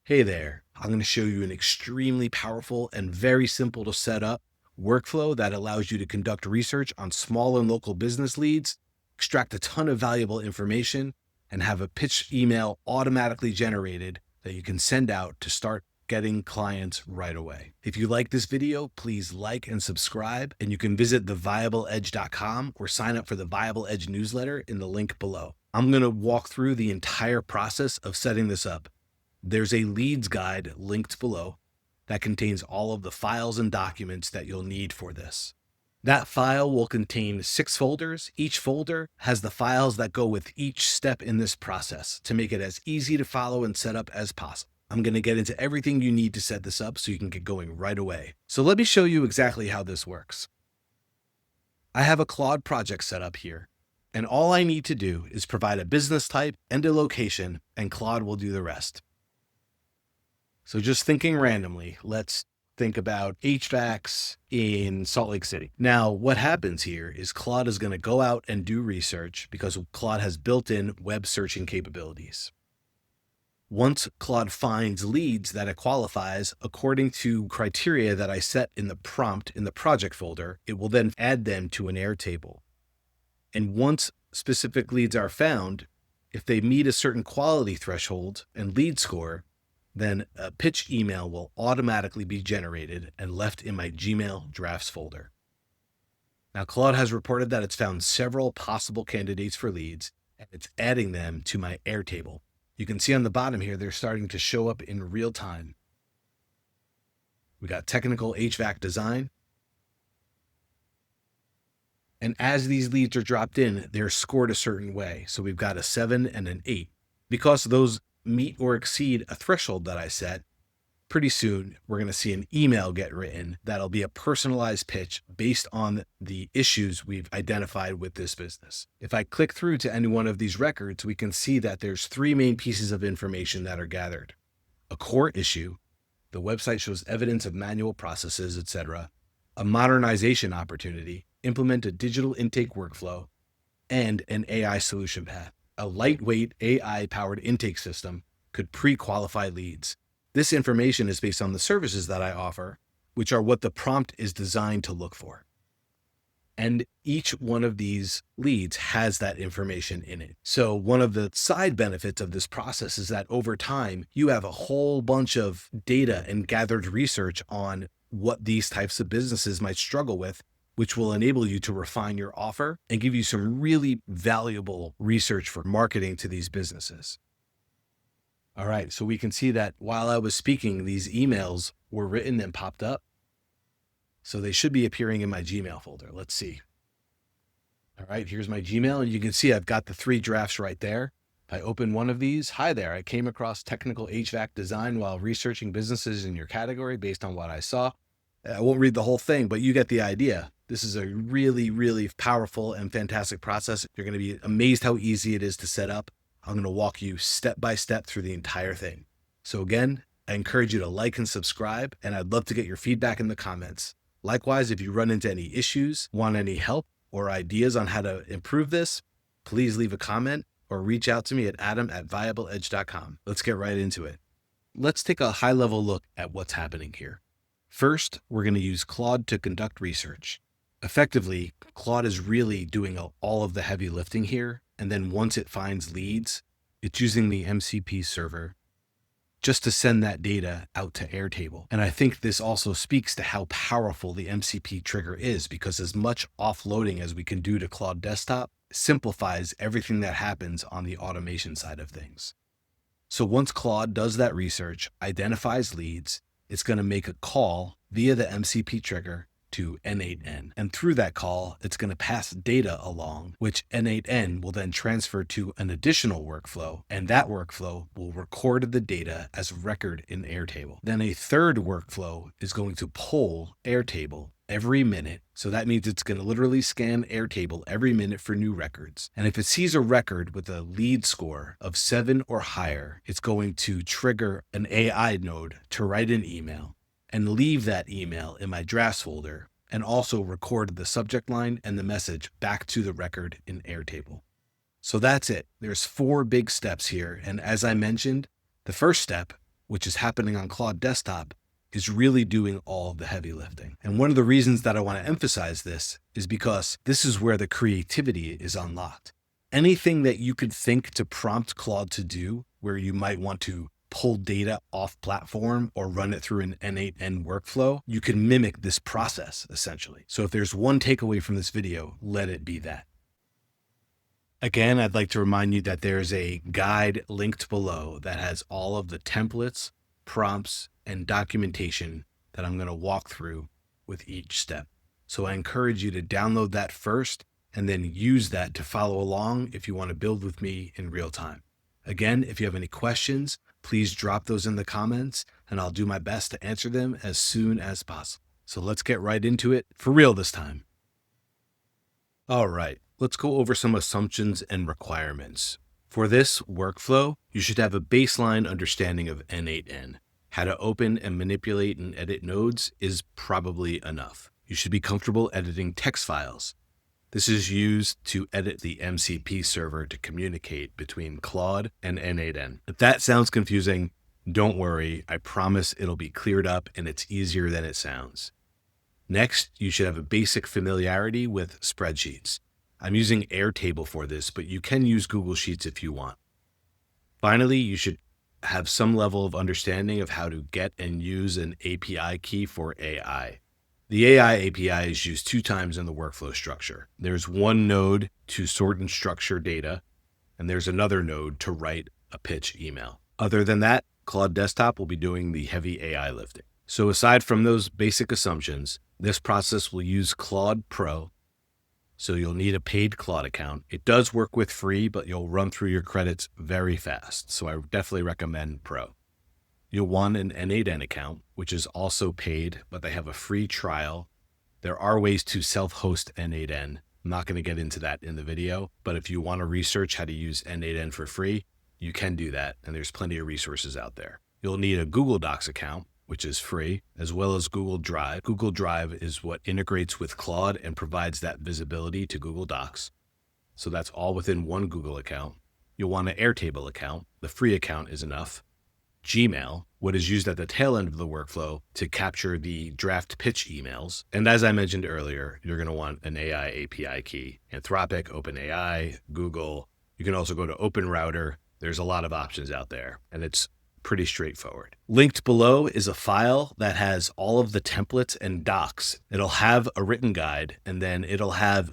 Hey there, I'm going to show you an extremely powerful and very simple to set up workflow that allows you to conduct research on small and local business leads, extract a ton of valuable information, and have a pitch email automatically generated that you can send out to start getting clients right away. If you like this video, please like and subscribe, and you can visit theviableedge.com or sign up for the Viable Edge newsletter in the link below. I'm going to walk through the entire process of setting this up. There's a leads guide linked below that contains all of the files and documents that you'll need for this. That file will contain 6 folders. Each folder has the files that go with each step in this process to make it as easy to follow and set up as possible. I'm going to get into everything you need to set this up so you can get going right away. So let me show you exactly how this works. I have a Claude project set up here, and all I need to do is provide a business type and a location, and Claude will do the rest. So just thinking randomly, let's think about HVACs in Salt Lake City. Now, what happens here is Claude is going to go out and do research because Claude has built-in web searching capabilities. Once Claude finds leads that it qualifies according to criteria that I set in the prompt in the project folder, it will then add them to an Airtable. And once specific leads are found, if they meet a certain quality threshold and lead score, then a pitch email will automatically be generated and left in my Gmail drafts folder. Now, Claude has reported that it's found several possible candidates for leads, and it's adding them to my Airtable. You can see on the bottom here, they're starting to show up in real time. We got technical HVAC design. And as these leads are dropped in, they're scored a certain way. So we've got a 7 and an 8. Because those meet or exceed a threshold that I set, pretty soon we're going to see an email get written that'll be a personalized pitch based on the issues we've identified with this business. If I click through to any one of these records, we can see that there's 3 main pieces of information that are gathered. A core issue, the website shows evidence of manual processes, etc., a modernization opportunity, implement a digital intake workflow, and an AI solution path. A lightweight AI-powered intake system could pre-qualify leads. This information is based on the services that I offer, which are what the prompt is designed to look for. And each one of these leads has that information in it. So one of the side benefits of this process is that over time, you have a whole bunch of data and gathered research on what these types of businesses might struggle with, which will enable you to refine your offer and give you some really valuable research for marketing to these businesses. All right, so we can see that while I was speaking, these emails were written and popped up. So they should be appearing in my Gmail folder. Let's see. All right, here's my Gmail, and you can see I've got the 3 drafts right there. If I open one of these, hi there, I came across technical HVAC design while researching businesses in your category based on what I saw. I won't read the whole thing, but you get the idea. This is a really, really powerful and fantastic process. You're going to be amazed how easy it is to set up. I'm going to walk you step by step through the entire thing. So again, I encourage you to like and subscribe, and I'd love to get your feedback in the comments. Likewise, if you run into any issues, want any help or ideas on how to improve this, please leave a comment or reach out to me at adam@viableedge.com. Let's get right into it. Let's take a high-level look at what's happening here. First, we're going to use Claude to conduct research. Effectively, Claude is really doing all of the heavy lifting here, and then once it finds leads, it's using the MCP server just to send that data out to Airtable. And I think this also speaks to how powerful the MCP trigger is, because as much offloading as we can do to Claude Desktop simplifies everything that happens on the automation side of things. So once Claude does that research, identifies leads, it's going to make a call via the MCP trigger to N8N. And through that call, it's going to pass data along, which N8N will then transfer to an additional workflow, and that workflow will record the data as record in Airtable. Then a third workflow is going to pull Airtable every minute. So that means it's going to literally scan Airtable every minute for new records. And if it sees a record with a lead score of 7 or higher, it's going to trigger an AI node to write an email and leave that email in my drafts folder, and also record the subject line and the message back to the record in Airtable. So that's it. There's 4 big steps here. And as I mentioned, the first step which is happening on Claude Desktop, is really doing all of the heavy lifting. And one of the reasons that I want to emphasize this is because this is where the creativity is unlocked. Anything that you could think to prompt Claude to do, where you might want to pull data off platform or run it through an N8N workflow, you can mimic this process essentially. So if there's one takeaway from this video, let it be that. Again, I'd like to remind you that there's a guide linked below that has all of the templates, prompts, and documentation that I'm going to walk through with each step. So I encourage you to download that first and then use that to follow along if you want to build with me in real time. Again, if you have any questions, please drop those in the comments and I'll do my best to answer them as soon as possible. So let's get right into it for real this time. All right, let's go over some assumptions and requirements. For this workflow, you should have a baseline understanding of N8N. How to open and manipulate and edit nodes is probably enough. You should be comfortable editing text files. This is used to edit the MCP server to communicate between Claude and N8N. If that sounds confusing, don't worry. I promise it'll be cleared up and it's easier than it sounds. Next, you should have a basic familiarity with spreadsheets. I'm using Airtable for this, but you can use Google Sheets if you want. Finally, you should have some level of understanding of how to get and use an API key for AI. The AI API is used 2 times in the workflow structure. There's one node to sort and structure data, and there's another node to write a pitch email. Other than that, Claude Desktop will be doing the heavy AI lifting. So aside from those basic assumptions, this process will use Claude Pro. So you'll need a paid Claude account. It does work with free, but you'll run through your credits very fast. So I definitely recommend Pro. You'll want an N8N account, which is also paid, but they have a free trial. There are ways to self-host N8N. I'm not going to get into that in the video, but if you want to research how to use N8N for free, you can do that, and there's plenty of resources out there. You'll need a Google Docs account, which is free, as well as Google Drive. Google Drive is what integrates with Claude and provides that visibility to Google Docs. So that's all within one Google account. You'll want an Airtable account. The free account is enough. Gmail, what is used at the tail end of the workflow to capture the draft pitch emails. And as I mentioned earlier, you're going to want an AI API key. Anthropic, OpenAI, Google. You can also go to OpenRouter. There's a lot of options out there, and it's pretty straightforward. Linked below is a file that has all of the templates and docs. It'll have a written guide, and then it'll have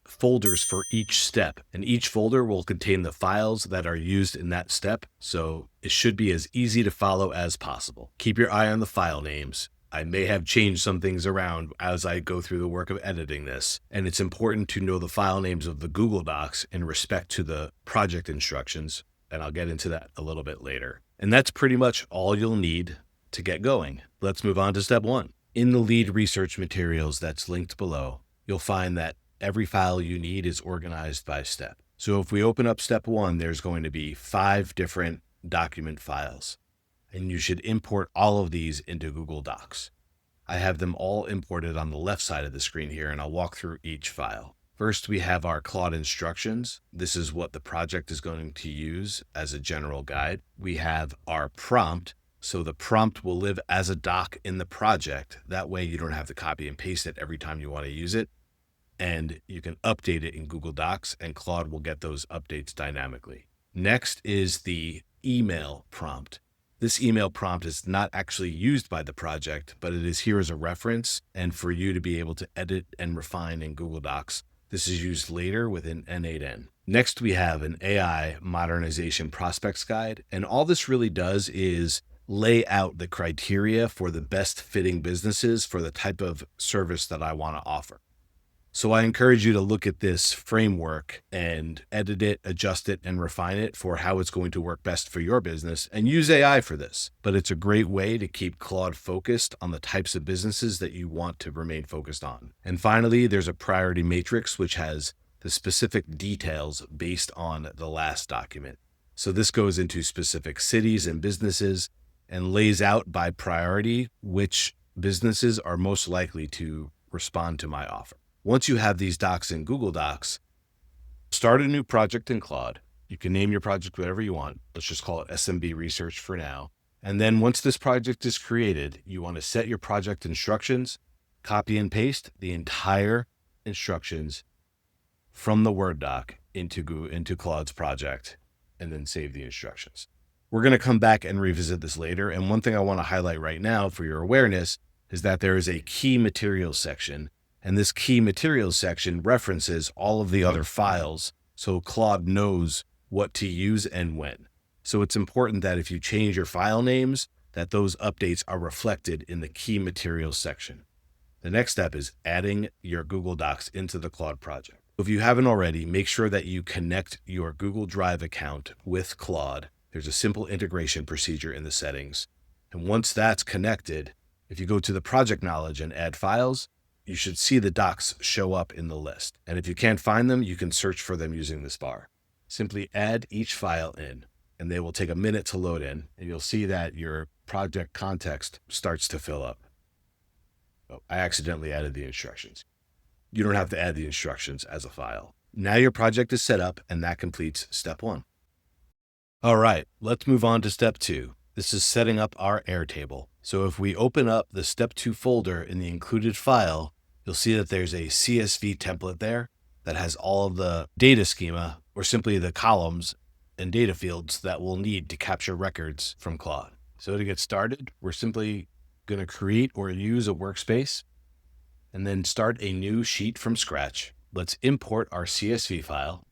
folders for each step, and each folder will contain the files that are used in that step. So it should be as easy to follow as possible. Keep your eye on the file names. I may have changed some things around as I go through the work of editing this, and it's important to know the file names of the Google Docs in respect to the project instructions, and I'll get into that a little bit later. And that's pretty much all you'll need to get going. Let's move on to step 1. In the lead research materials that's linked below, you'll find that every file you need is organized by step. So if we open up step 1, there's going to be 5 different document files, and you should import all of these into Google Docs. I have them all imported on the left side of the screen here, and I'll walk through each file. First, we have our Claude instructions. This is what the project is going to use as a general guide. We have our prompt. So the prompt will live as a doc in the project. That way you don't have to copy and paste it every time you want to use it. And you can update it in Google Docs, and Claude will get those updates dynamically. Next is the email prompt. This email prompt is not actually used by the project, but it is here as a reference and for you to be able to edit and refine in Google Docs. This is used later within N8N. Next, we have an AI modernization prospects guide. And all this really does is lay out the criteria for the best fitting businesses for the type of service that I want to offer. So I encourage you to look at this framework and edit it, adjust it, and refine it for how it's going to work best for your business, and use AI for this. But it's a great way to keep Claude focused on the types of businesses that you want to remain focused on. And finally, there's a priority matrix, which has the specific details based on the last document. So this goes into specific cities and businesses and lays out by priority which businesses are most likely to respond to my offer. Once you have these docs in Google Docs, start a new project in Claude. You can name your project whatever you want. Let's just call it SMB Research for now. And then once this project is created, you want to set your project instructions, copy and paste the entire instructions from the Word doc into Claude's project, and then save the instructions. We're going to come back and revisit this later. And one thing I want to highlight right now for your awareness is that there is a key materials section, and this key materials section references all of the other files, so Claude knows what to use and when. So it's important that if you change your file names, that those updates are reflected in the key materials section. The next step is adding your Google Docs into the Claude project. If you haven't already, make sure that you connect your Google Drive account with Claude. There's a simple integration procedure in the settings. And once that's connected, if you go to the project knowledge and add files, you should see the docs show up in the list. And if you can't find them, you can search for them using this bar. Simply add each file in, and they will take a minute to load in, and you'll see that your project context starts to fill up. Oh, I accidentally added the instructions. You don't have to add the instructions as a file. Now your project is set up, and that completes step 1. All right, let's move on to step 2. This is setting up our Airtable. So if we open up the step 2 folder in the included file, you'll see that there's a CSV template there that has all of the data schema, or simply the columns and data fields that we'll need to capture records from Claude. So to get started, we're simply going to create or use a workspace and then start a new sheet from scratch. Let's import our CSV file.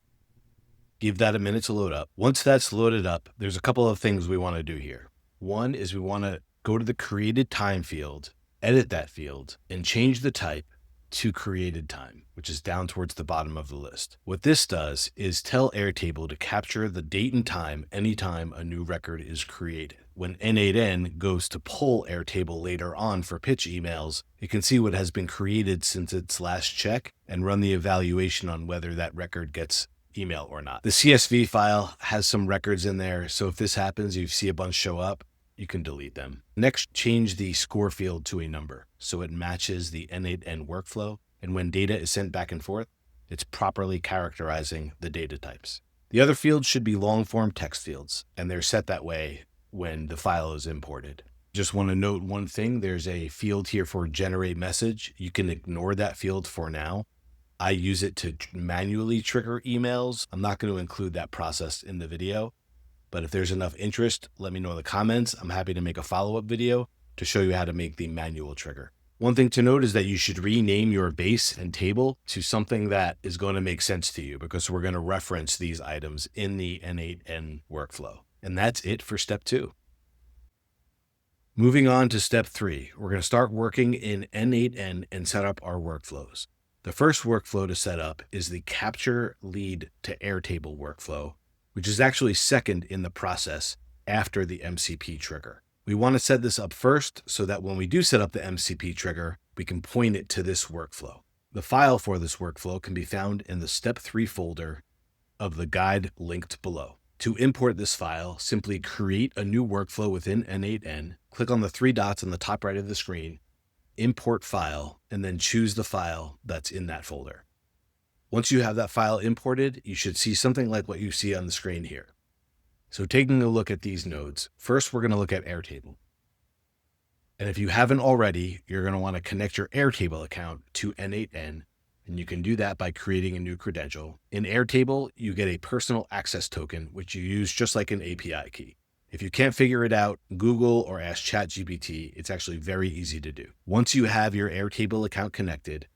Give that a minute to load up. Once that's loaded up, there's a couple of things we want to do here. One is we want to go to the created time field, edit that field, and change the type to created time, which is down towards the bottom of the list. What this does is tell Airtable to capture the date and time anytime a new record is created. When N8N goes to pull Airtable later on for pitch emails, it can see what has been created since its last check and run the evaluation on whether that record gets email or not. The CSV file has some records in there, so if this happens, you see a bunch show up, you can delete them. Next, change the score field to a number so it matches the N8N workflow, and when data is sent back and forth, it's properly characterizing the data types. The other fields should be long-form text fields, and they're set that way when the file is imported. Just want to note one thing, there's a field here for generate message. You can ignore that field for now. I use it to manually trigger emails. I'm not going to include that process in the video, but if there's enough interest, let me know in the comments. I'm happy to make a follow-up video to show you how to make the manual trigger. One thing to note is that you should rename your base and table to something that is going to make sense to you, because we're going to reference these items in the N8N workflow. And that's it for step 2. Moving on to step 3, we're going to start working in N8N and set up our workflows. The first workflow to set up is the capture lead to Airtable workflow, which is actually second in the process after the MCP trigger. We want to set this up first so that when we do set up the MCP trigger, we can point it to this workflow. The file for this workflow can be found in the step 3 folder of the guide linked below. To import this file, simply create a new workflow within N8N, click on the 3 dots on the top right of the screen, import file, and then choose the file that's in that folder. Once you have that file imported, you should see something like what you see on the screen here. So taking a look at these nodes, first we're going to look at Airtable. And if you haven't already, you're going to want to connect your Airtable account to N8N, and you can do that by creating a new credential. In Airtable, you get a personal access token, which you use just like an API key. If you can't figure it out, Google or ask ChatGPT. It's actually very easy to do. Once you have your Airtable account connected,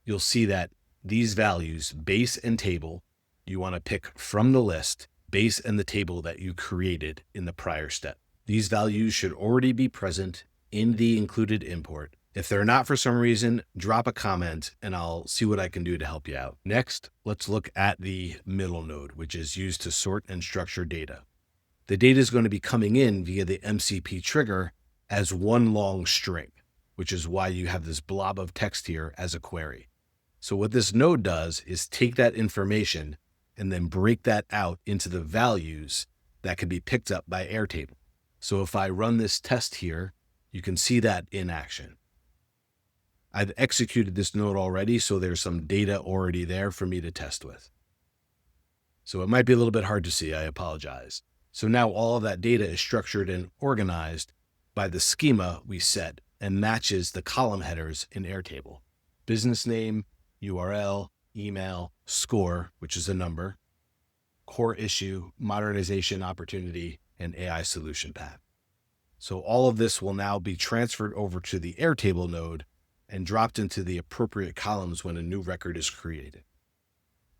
you'll see that these values, base and table, you want to pick from the list, base and the table that you created in the prior step. These values should already be present in the included import. If they're not for some reason, drop a comment and I'll see what I can do to help you out. Next, let's look at the middle node, which is used to sort and structure data. The data is going to be coming in via the MCP trigger as one long string, which is why you have this blob of text here as a query. So what this node does is take that information and then break that out into the values that can be picked up by Airtable. So if I run this test here, you can see that in action. I've executed this node already, so there's some data already there for me to test with. So it might be a little bit hard to see, I apologize. So now all of that data is structured and organized by the schema we set and matches the column headers in Airtable. Business name, URL, email, score, which is a number, core issue, modernization opportunity, and AI solution path. So all of this will now be transferred over to the Airtable node and dropped into the appropriate columns when a new record is created.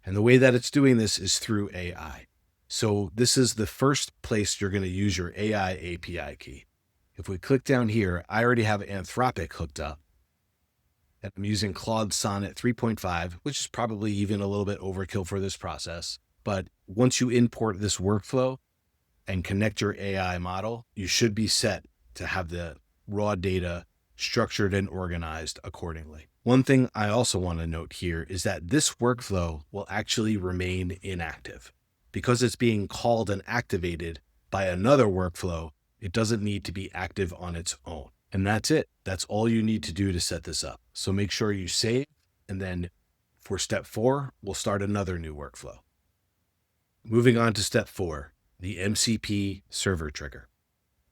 And the way that it's doing this is through AI. So this is the first place you're going to use your AI API key. If we click down here, I already have Anthropic hooked up. And I'm using Claude Sonnet 3.5, which is probably even a little bit overkill for this process. But once you import this workflow and connect your AI model, you should be set to have the raw data structured and organized accordingly. One thing I also want to note here is that this workflow will actually remain inactive. Because it's being called and activated by another workflow, it doesn't need to be active on its own. And that's it. That's all you need to do to set this up. So make sure you save, and then for step 4, we'll start another new workflow. Moving on to step 4, the MCP server trigger.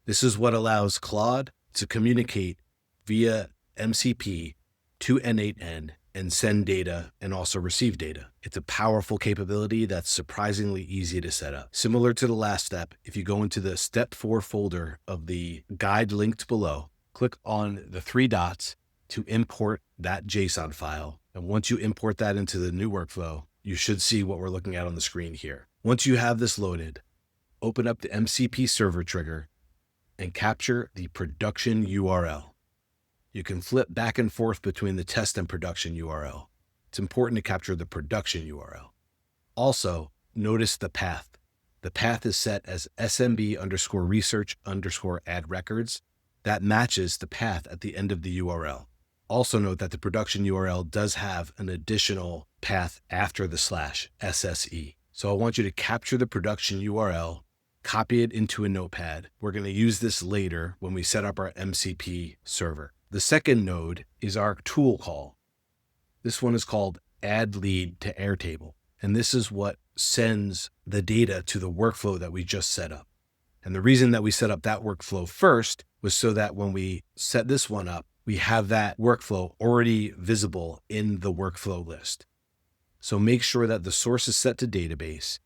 This is what allows Claude to communicate via MCP to N8N and send data and also receive data. It's a powerful capability that's surprisingly easy to set up. Similar to the last step, if you go into the step 4 folder of the guide linked below, click on the 3 dots to import that JSON file. And once you import that into the new workflow, you should see what we're looking at on the screen here. Once you have this loaded, open up the MCP server trigger and capture the production URL. You can flip back and forth between the test and production URL. It's important to capture the production URL. Also, notice the path. The path is set as SMB_research_add records. That matches the path at the end of the URL. Also note that the production URL does have an additional path after the /SSE. So I want you to capture the production URL, copy it into a notepad. We're going to use this later when we set up our MCP server. The second node is our tool call. This one is called add lead to Airtable. And this is what sends the data to the workflow that we just set up. And the reason that we set up that workflow first was so that when we set this one up, we have that workflow already visible in the workflow list. So make sure that the source is set to database,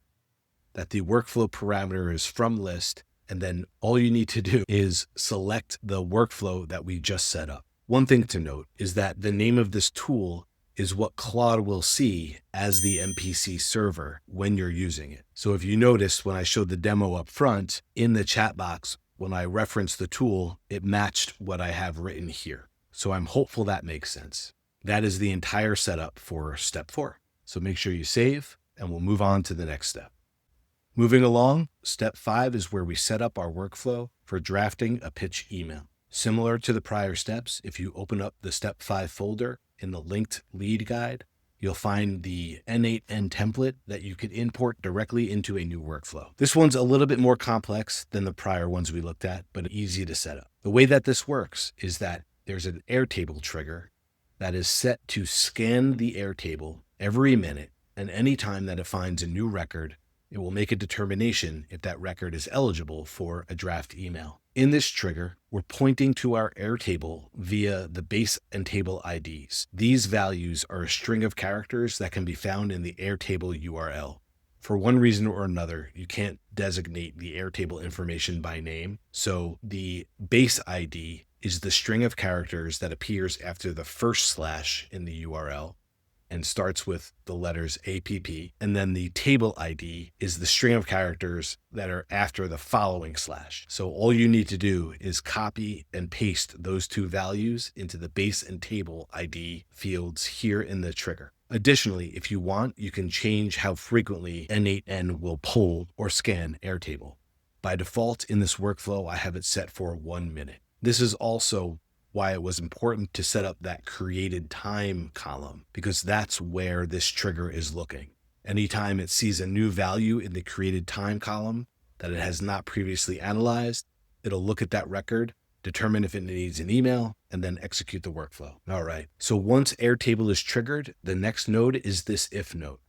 that the workflow parameter is from list, and then all you need to do is select the workflow that we just set up. One thing to note is that the name of this tool is what Claude will see as the MPC server when you're using it. So if you notice when I showed the demo up front, in the chat box, when I referenced the tool, it matched what I have written here. So I'm hopeful that makes sense. That is the entire setup for step 4. So make sure you save, and we'll move on to the next step. Moving along, step 5 is where we set up our workflow for drafting a pitch email. Similar to the prior steps, if you open up the step 5 folder in the linked lead guide, you'll find the N8N template that you could import directly into a new workflow. This one's a little bit more complex than the prior ones we looked at, but easy to set up. The way that this works is that there's an Airtable trigger that is set to scan the Airtable every minute, and any time that it finds a new record, it will make a determination if that record is eligible for a draft email. In this trigger, we're pointing to our Airtable via the base and table IDs. These values are a string of characters that can be found in the Airtable URL. For one reason or another, you can't designate the Airtable information by name, so the base ID is the string of characters that appears after the first slash in the URL and starts with the letters APP. And then the table ID is the string of characters that are after the following slash. So all you need to do is copy and paste those two values into the base and table ID fields here in the trigger. Additionally, if you want, you can change how frequently N8N will pull or scan Airtable. By default, in this workflow, I have it set for 1 minute. This is also why it was important to set up that created time column, because that's where this trigger is looking. Anytime it sees a new value in the created time column that it has not previously analyzed, it'll look at that record, determine if it needs an email, and then execute the workflow. All right. So once Airtable is triggered, the next node is this if node.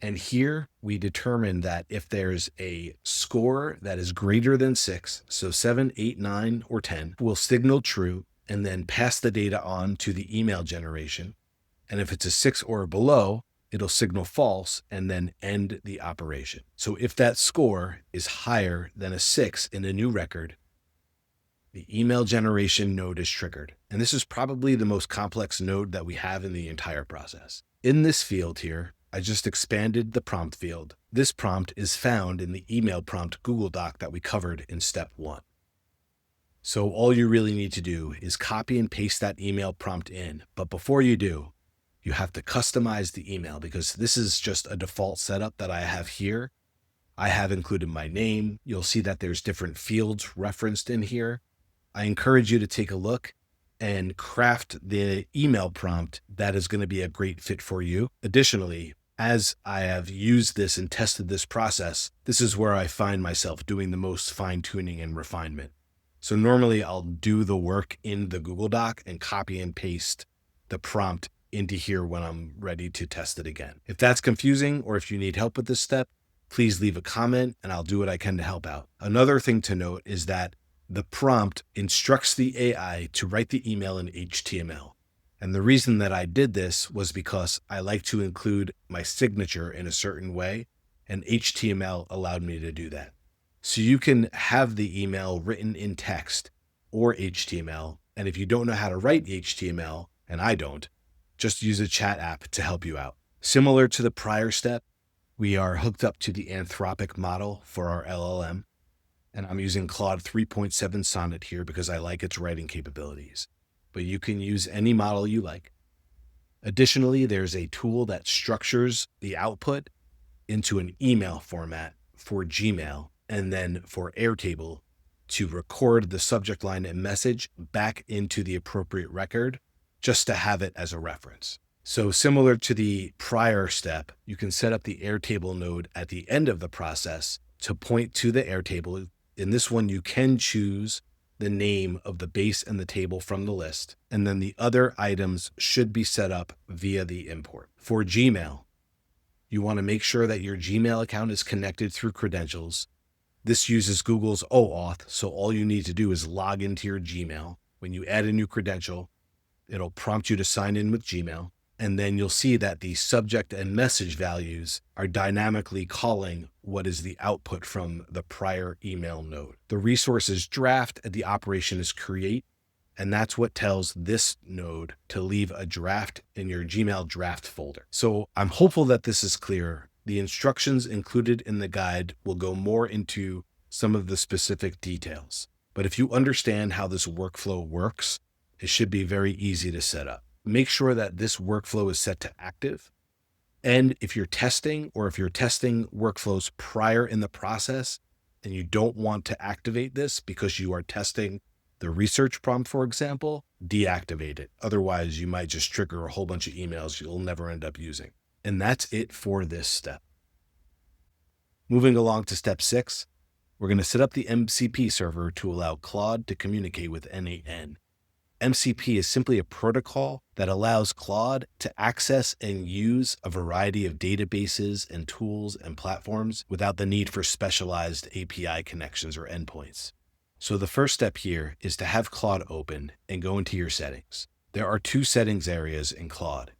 And here we determine that if there's a score that is greater than 6, so 7, 8, 9, or 10, we'll signal true and then pass the data on to the email generation. And if it's a 6 or below, it'll signal false and then end the operation. So if that score is higher than a 6 in a new record, the email generation node is triggered. And this is probably the most complex node that we have in the entire process. In this field here, I just expanded the prompt field. This prompt is found in the email prompt Google Doc that we covered in step 1. So all you really need to do is copy and paste that email prompt in. But before you do, you have to customize the email because this is just a default setup that I have here. I have included my name. You'll see that there's different fields referenced in here. I encourage you to take a look and craft the email prompt that is going to be a great fit for you. Additionally, as I have used this and tested this process, this is where I find myself doing the most fine-tuning and refinement. So normally I'll do the work in the Google Doc and copy and paste the prompt into here when I'm ready to test it again. If that's confusing or if you need help with this step, please leave a comment and I'll do what I can to help out. Another thing to note is that the prompt instructs the AI to write the email in HTML. And the reason that I did this was because I like to include my signature in a certain way, and HTML allowed me to do that. So you can have the email written in text or HTML, and if you don't know how to write HTML, and I don't, just use a chat app to help you out. Similar to the prior step, we are hooked up to the Anthropic model for our LLM, and I'm using Claude 3.7 Sonnet here because I like its writing capabilities. But you can use any model you like. Additionally, there's a tool that structures the output into an email format for Gmail and then for Airtable to record the subject line and message back into the appropriate record just to have it as a reference. So similar to the prior step, you can set up the Airtable node at the end of the process to point to the Airtable. In this one, you can choose the name of the base and the table from the list, and then the other items should be set up via the import. For Gmail, you want to make sure that your Gmail account is connected through credentials. This uses Google's OAuth, so all you need to do is log into your Gmail. When you add a new credential, it'll prompt you to sign in with Gmail, and then you'll see that the subject and message values are dynamically calling what is the output from the prior email node. The resource is draft and the operation is create, and that's what tells this node to leave a draft in your Gmail draft folder. So I'm hopeful that this is clear. The instructions included in the guide will go more into some of the specific details. But if you understand how this workflow works, it should be very easy to set up. Make sure that this workflow is set to active. And if you're testing workflows prior in the process and you don't want to activate this because you are testing the research prompt, for example, deactivate it. Otherwise, you might just trigger a whole bunch of emails you'll never end up using. And that's it for this step. Moving along to step 6, we're going to set up the MCP server to allow Claude to communicate with N8N. MCP is simply a protocol that allows Claude to access and use a variety of databases and tools and platforms without the need for specialized API connections or endpoints. So the first step here is to have Claude open and go into your settings. There are 2 settings areas in Claude.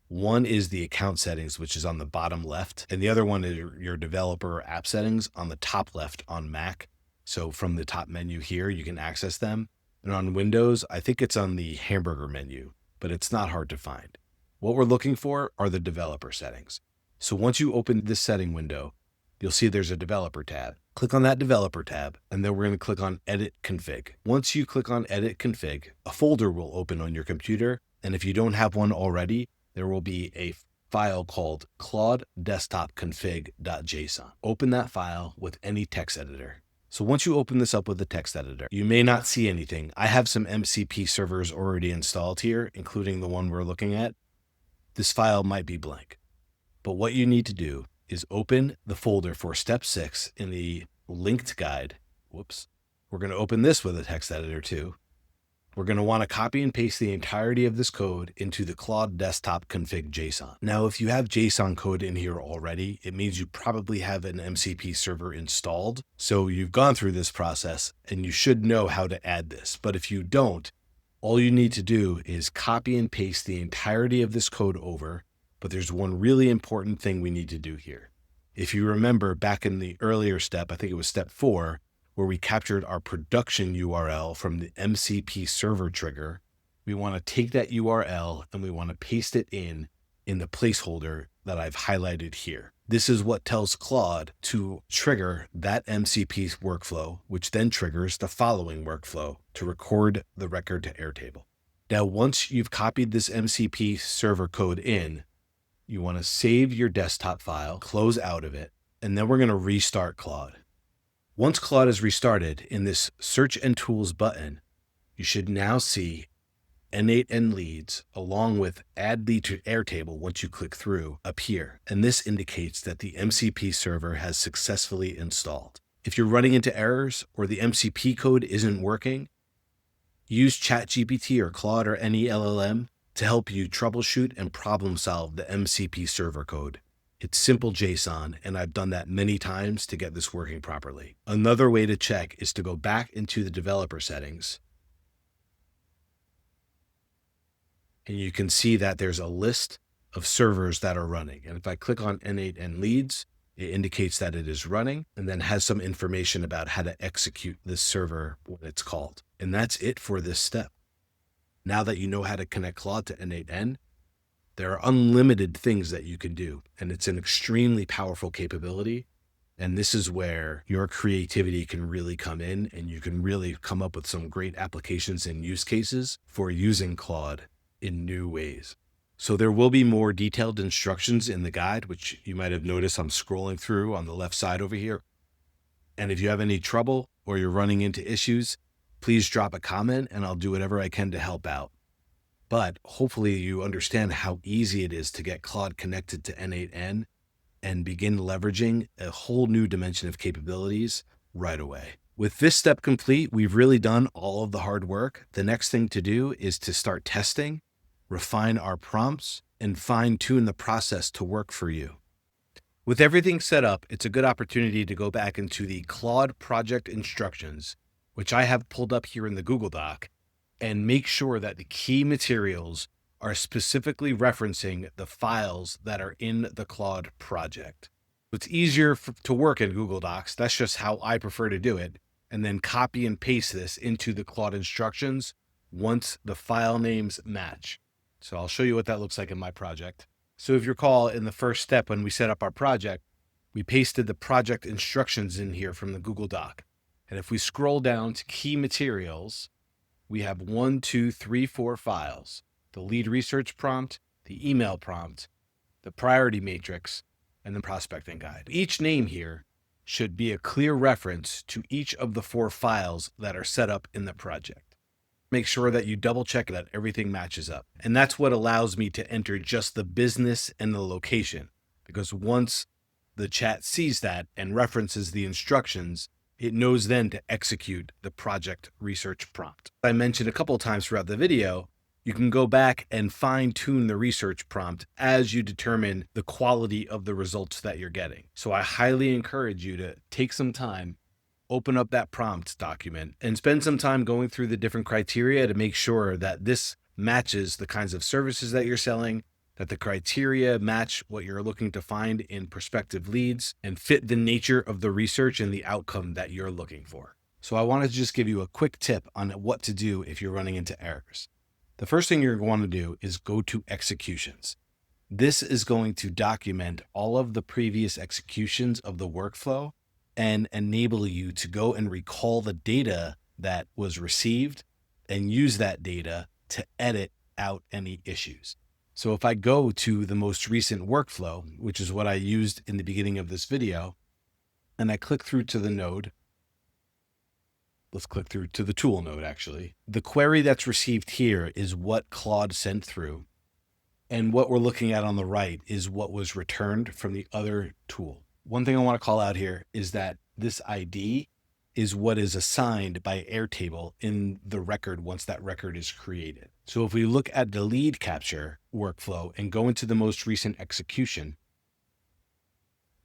One is the account settings, which is on the bottom left, and the other one is your developer or app settings on the top left on Mac. So from the top menu here, you can access them. And on Windows, I think it's on the hamburger menu, but it's not hard to find. What we're looking for are the developer settings. So once you open this setting window, you'll see there's a developer tab. Click on that developer tab, and then we're going to click on Edit Config. Once you click on Edit Config, a folder will open on your computer. And if you don't have one already, there will be a file called Claude Desktop Config.json. Open that file with any text editor. So once you open this up with the text editor, you may not see anything. I have some MCP servers already installed here, including the one we're looking at. This file might be blank. But what you need to do is open the folder for step 6 in the linked guide. We're going to open this with a text editor too. we're going to want to copy and paste the entirety of this code into the Claude desktop config JSON. Now, if you have JSON code in here already, it means you probably have an MCP server installed. So you've gone through this process and you should know how to add this. But if you don't, all you need to do is copy and paste the entirety of this code over. But there's one really important thing we need to do here. If you remember back in the earlier step, I think it was step 4, where we captured our production URL from the MCP server trigger, we want to take that URL and we want to paste it in the placeholder that I've highlighted here. This is what tells Claude to trigger that MCP workflow, which then triggers the following workflow to record the record to Airtable. Now, once you've copied this MCP server code in, you want to save your desktop file, close out of it, and then we're going to restart Claude. Once Claude is restarted, in this Search and Tools button, you should now see N8N leads along with Add Lead to Airtable once you click through appear. And this indicates that the MCP server has successfully installed. If you're running into errors or the MCP code isn't working, use ChatGPT or Claude or any LLM to help you troubleshoot and problem solve the MCP server code. It's simple JSON, and I've done that many times to get this working properly. Another way to check is to go back into the developer settings. And you can see that there's a list of servers that are running. And if I click on N8N leads, it indicates that it is running and then has some information about how to execute this server when it's called. And that's it for this step. Now that you know how to connect Claude to N8N, there are unlimited things that you can do, and it's an extremely powerful capability. And this is where your creativity can really come in, and you can really come up with some great applications and use cases for using Claude in new ways. So there will be more detailed instructions in the guide, which you might have noticed I'm scrolling through on the left side over here. And if you have any trouble or you're running into issues, please drop a comment and I'll do whatever I can to help out. But hopefully you understand how easy it is to get Claude connected to N8N and begin leveraging a whole new dimension of capabilities right away. With this step complete, we've really done all of the hard work. The next thing to do is to start testing, refine our prompts, and fine-tune the process to work for you. With everything set up, it's a good opportunity to go back into the Claude project instructions, which I have pulled up here in the Google Doc, and make sure that the key materials are specifically referencing the files that are in the Claude project. It's easier to work in Google Docs. That's just how I prefer to do it. And then copy and paste this into the Claude instructions once the file names match. So I'll show you what that looks like in my project. So if you recall, in the first step when we set up our project, we pasted the project instructions in here from the Google Doc. And if we scroll down to key materials, we have 1, 2, 3, 4 files: the lead research prompt, the email prompt, the priority matrix, and the prospecting guide. Each name here should be a clear reference to each of the 4 files that are set up in the project. Make sure that you double check that everything matches up. And that's what allows me to enter just the business and the location, because once the chat sees that and references the instructions, it knows then to execute the project research prompt. I mentioned a couple of times throughout the video, you can go back and fine tune the research prompt as you determine the quality of the results that you're getting. So I highly encourage you to take some time, open up that prompt document, and spend some time going through the different criteria to make sure that this matches the kinds of services that you're selling, that the criteria match what you're looking to find in prospective leads, and fit the nature of the research and the outcome that you're looking for. So I wanted to just give you a quick tip on what to do if you're running into errors. The first thing you're going to do is go to executions. This is going to document all of the previous executions of the workflow and enable you to go and recall the data that was received and use that data to edit out any issues. So if I go to the most recent workflow, which is what I used in the beginning of this video, and I click through to the node, let's click through to the tool node actually. The query that's received here is what Claude sent through. And what we're looking at on the right is what was returned from the other tool. One thing I want to call out here is that this ID is what is assigned by Airtable in the record once that record is created. So if we look at the lead capture workflow and go into the most recent execution,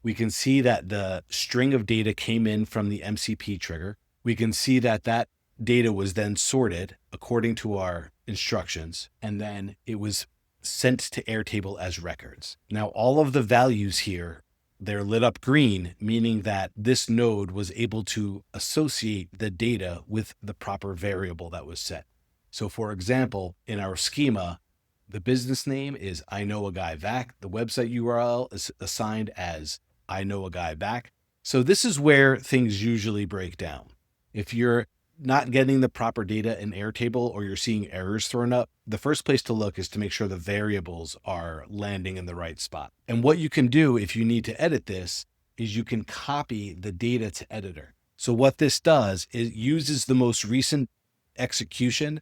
we can see that the string of data came in from the MCP trigger. We can see that that data was then sorted according to our instructions, and then it was sent to Airtable as records. Now, all of the values here, they're lit up green, meaning that this node was able to associate the data with the proper variable that was set. So for example, in our schema, the business name is I Know a Guy Back. The website URL is assigned as I Know a Guy Back. So this is where things usually break down. If you're not getting the proper data in Airtable or you're seeing errors thrown up, the first place to look is to make sure the variables are landing in the right spot. And what you can do if you need to edit this is you can copy the data to editor. So what this does is it uses the most recent execution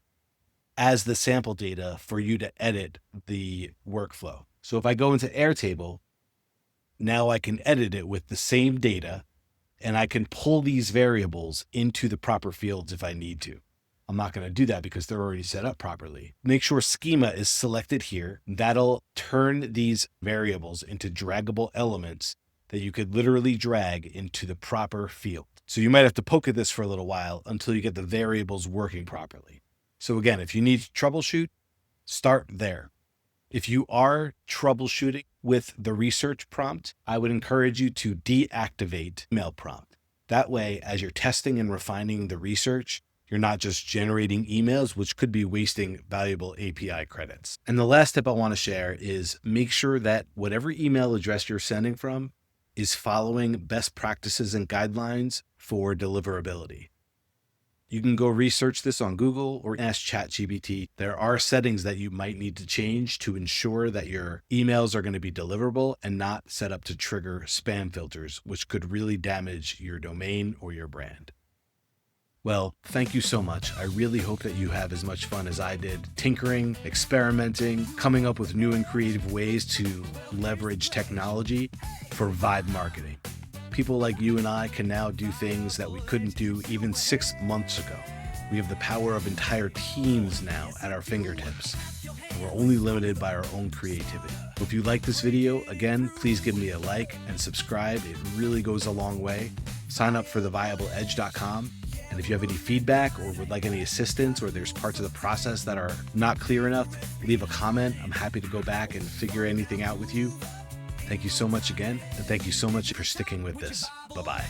as the sample data for you to edit the workflow. So if I go into Airtable, now I can edit it with the same data, and I can pull these variables into the proper fields if I need to. I'm not going to do that because they're already set up properly. Make sure schema is selected here. That'll turn these variables into draggable elements that you could literally drag into the proper field. So you might have to poke at this for a little while until you get the variables working properly. So again, if you need to troubleshoot, start there. If you are troubleshooting with the research prompt, I would encourage you to deactivate email prompt. That way, as you're testing and refining the research, you're not just generating emails, which could be wasting valuable API credits. And the last tip I want to share is make sure that whatever email address you're sending from is following best practices and guidelines for deliverability. You can go research this on Google or ask ChatGPT. There are settings that you might need to change to ensure that your emails are going to be deliverable and not set up to trigger spam filters, which could really damage your domain or your brand. Well, thank you so much. I really hope that you have as much fun as I did tinkering, experimenting, coming up with new and creative ways to leverage technology for vibe marketing. People like you and I can now do things that we couldn't do even 6 months ago. We have the power of entire teams now at our fingertips. And we're only limited by our own creativity. If you like this video, again, please give me a like and subscribe. It really goes a long way. Sign up for theviableedge.com. And if you have any feedback or would like any assistance, or there's parts of the process that are not clear enough, leave a comment. I'm happy to go back and figure anything out with you. Thank you so much again, and thank you so much for sticking with this. Bye-bye.